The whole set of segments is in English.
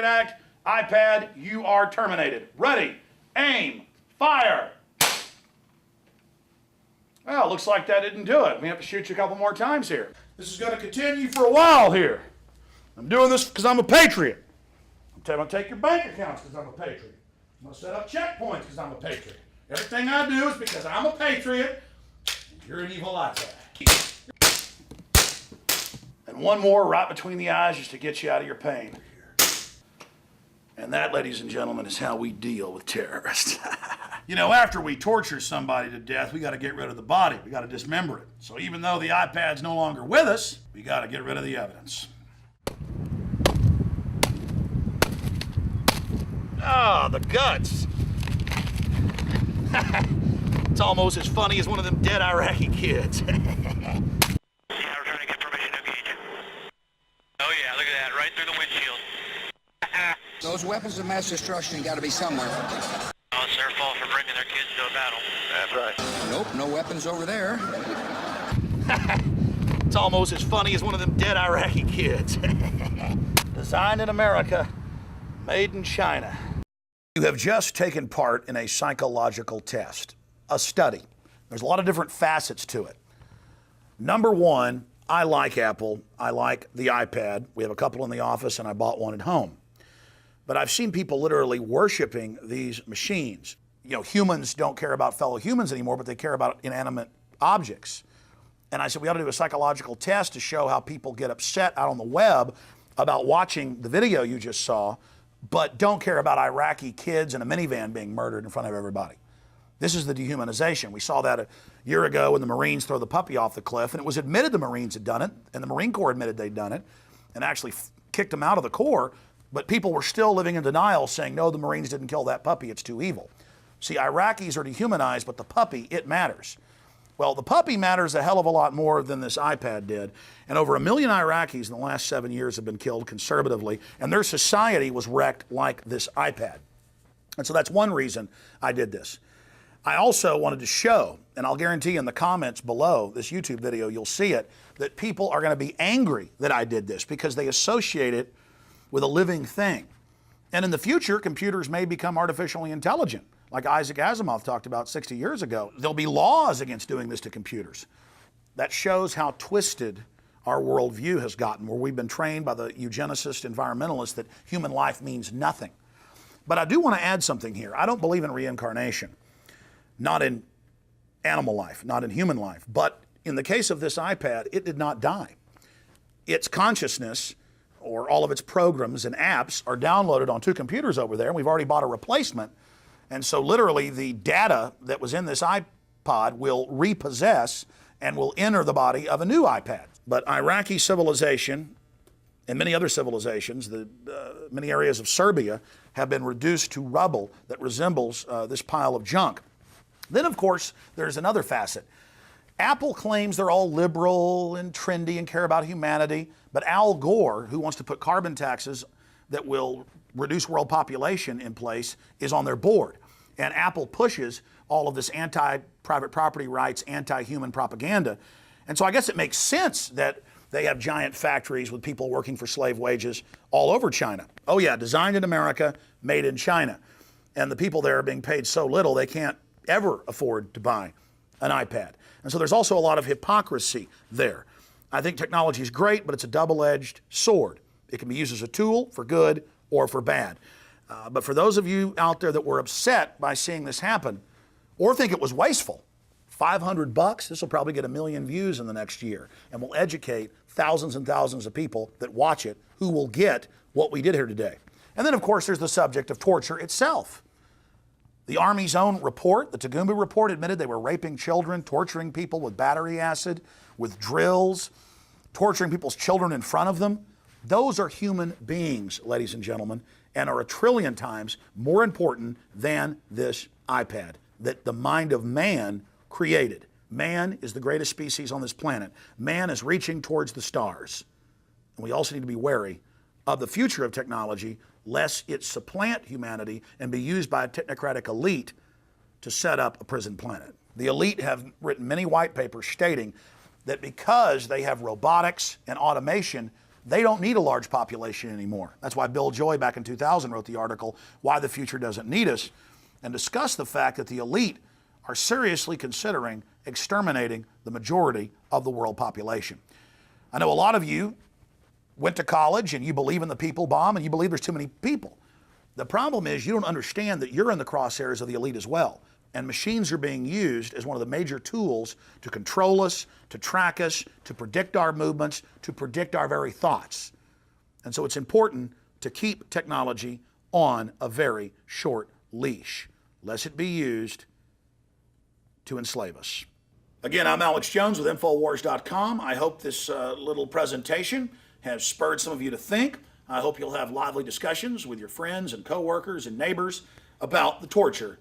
Act, iPad, you are terminated. Ready, aim, fire. Well, looks like that didn't do it. We have to shoot you a couple more times here. This is going to continue for a while here. I'm doing this because I'm a patriot. I'm going to take your bank accounts because I'm a patriot. I'm going to set up checkpoints because I'm a patriot. Everything I do is because I'm a patriot. You're an evil iPad. And one more right between the eyes just to get you out of your pain. And that, ladies and gentlemen, is how we deal with terrorists. You know, after we torture somebody to death, we got to get rid of the body. We got to dismember it. So even though the iPad's no longer with us, we got to get rid of the evidence. Ah, the guts. It's almost as funny as one of them dead Iraqi kids. Yeah, we're trying to get permission to engage. Oh yeah, look at that, right through the windshield. Those weapons of mass destruction got to be somewhere. Oh, it's their fault for bringing their kids to a battle. That's right. Nope, no weapons over there. It's almost as funny as one of them dead Iraqi kids. Designed in America, made in China. You have just taken part in a psychological test, a study. There's a lot of different facets to it. Number one, I like Apple. I like the iPad. We have a couple in the office, and I bought one at home. But I've seen people literally worshiping these machines. You know, humans don't care about fellow humans anymore, but they care about inanimate objects. And I said, we ought to do a psychological test to show how people get upset out on the web about watching the video you just saw, but don't care about Iraqi kids in a minivan being murdered in front of everybody. This is the dehumanization. We saw that a year ago when the Marines throw the puppy off the cliff, and it was admitted the Marines had done it, and the Marine Corps admitted they'd done it, and actually kicked them out of the Corps, but people were still living in denial, saying, no, the Marines didn't kill that puppy, it's too evil. See, Iraqis are dehumanized, but the puppy, it matters. Well, the puppy matters a hell of a lot more than this iPad did. And over 1 million Iraqis in the last 7 years have been killed conservatively, and their society was wrecked like this iPad. And so that's one reason I did this. I also wanted to show, and I'll guarantee in the comments below this YouTube video, you'll see it, that people are going to be angry that I did this because they associate it with a living thing. And in the future, computers may become artificially intelligent. Like Isaac Asimov talked about 60 years ago. There'll be laws against doing this to computers. That shows how twisted our worldview has gotten, where we've been trained by the eugenicist environmentalists that human life means nothing. But I do want to add something here. I don't believe in reincarnation. Not in animal life, not in human life. But in the case of this iPad, it did not die. Its consciousness, or all of its programs and apps, are downloaded on 2 computers over there, and we've already bought a replacement. And so literally the data that was in this iPod will repossess and will enter the body of a new iPad. But Iraqi civilization and many other civilizations, many areas of Serbia, have been reduced to rubble that resembles this pile of junk. Then, of course, there's another facet. Apple claims they're all liberal and trendy and care about humanity, but Al Gore, who wants to put carbon taxes that will reduce world population in place, is on their board. And Apple pushes all of this anti-private property rights, anti-human propaganda. And so I guess it makes sense that they have giant factories with people working for slave wages all over China. Oh yeah, designed in America, made in China. And the people there are being paid so little they can't ever afford to buy an iPad. And so there's also a lot of hypocrisy there. I think technology is great, but it's a double-edged sword. It can be used as a tool for good or for bad. But for those of you out there that were upset by seeing this happen, or think it was wasteful, $500, this will probably get 1 million views in the next year, and will educate thousands and thousands of people that watch it who will get what we did here today. And then, of course, there's the subject of torture itself. The Army's own report, the Tagumba report, admitted they were raping children, torturing people with battery acid, with drills, torturing people's children in front of them. Those are human beings, ladies and gentlemen, and are 1 trillion times more important than this iPad that the mind of man created. Man is the greatest species on this planet. Man is reaching towards the stars. And we also need to be wary of the future of technology, lest it supplant humanity and be used by a technocratic elite to set up a prison planet. The elite have written many white papers stating that because they have robotics and automation They don't need a large population anymore. That's why Bill Joy back in 2000 wrote the article, Why the Future Doesn't Need Us, and discussed the fact that the elite are seriously considering exterminating the majority of the world population. I know a lot of you went to college and you believe in the people bomb and you believe there's too many people. The problem is you don't understand that you're in the crosshairs of the elite as well. And machines are being used as one of the major tools to control us, to track us, to predict our movements, to predict our very thoughts. And so it's important to keep technology on a very short leash, lest it be used to enslave us. Again, I'm Alex Jones with INFOWARS.com. I hope this little presentation has spurred some of you to think. I hope you'll have lively discussions with your friends and coworkers and neighbors about the torture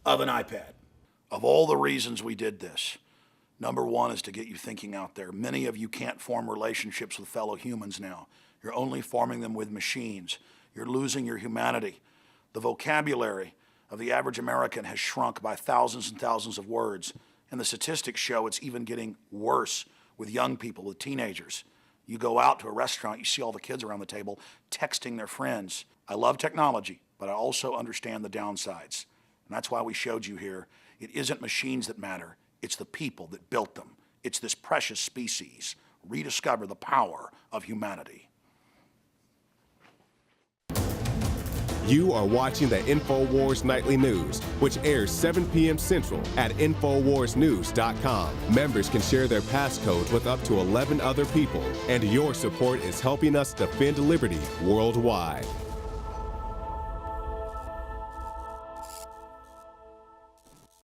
of an iPad. Of all the reasons we did this, number one is to get you thinking out there. Many of you can't form relationships with fellow humans now. You're only forming them with machines. You're losing your humanity. The vocabulary of the average American has shrunk by thousands and thousands of words. And the statistics show it's even getting worse with young people, with teenagers. You go out to a restaurant, you see all the kids around the table texting their friends. I love technology, but I also understand the downsides. And that's why we showed you here, it isn't machines that matter, it's the people that built them. It's this precious species. Rediscover the power of humanity. You are watching the InfoWars Nightly News, which airs 7 p.m. Central at InfoWarsNews.com. Members can share their passcodes with up to 11 other people, and your support is helping us defend liberty worldwide.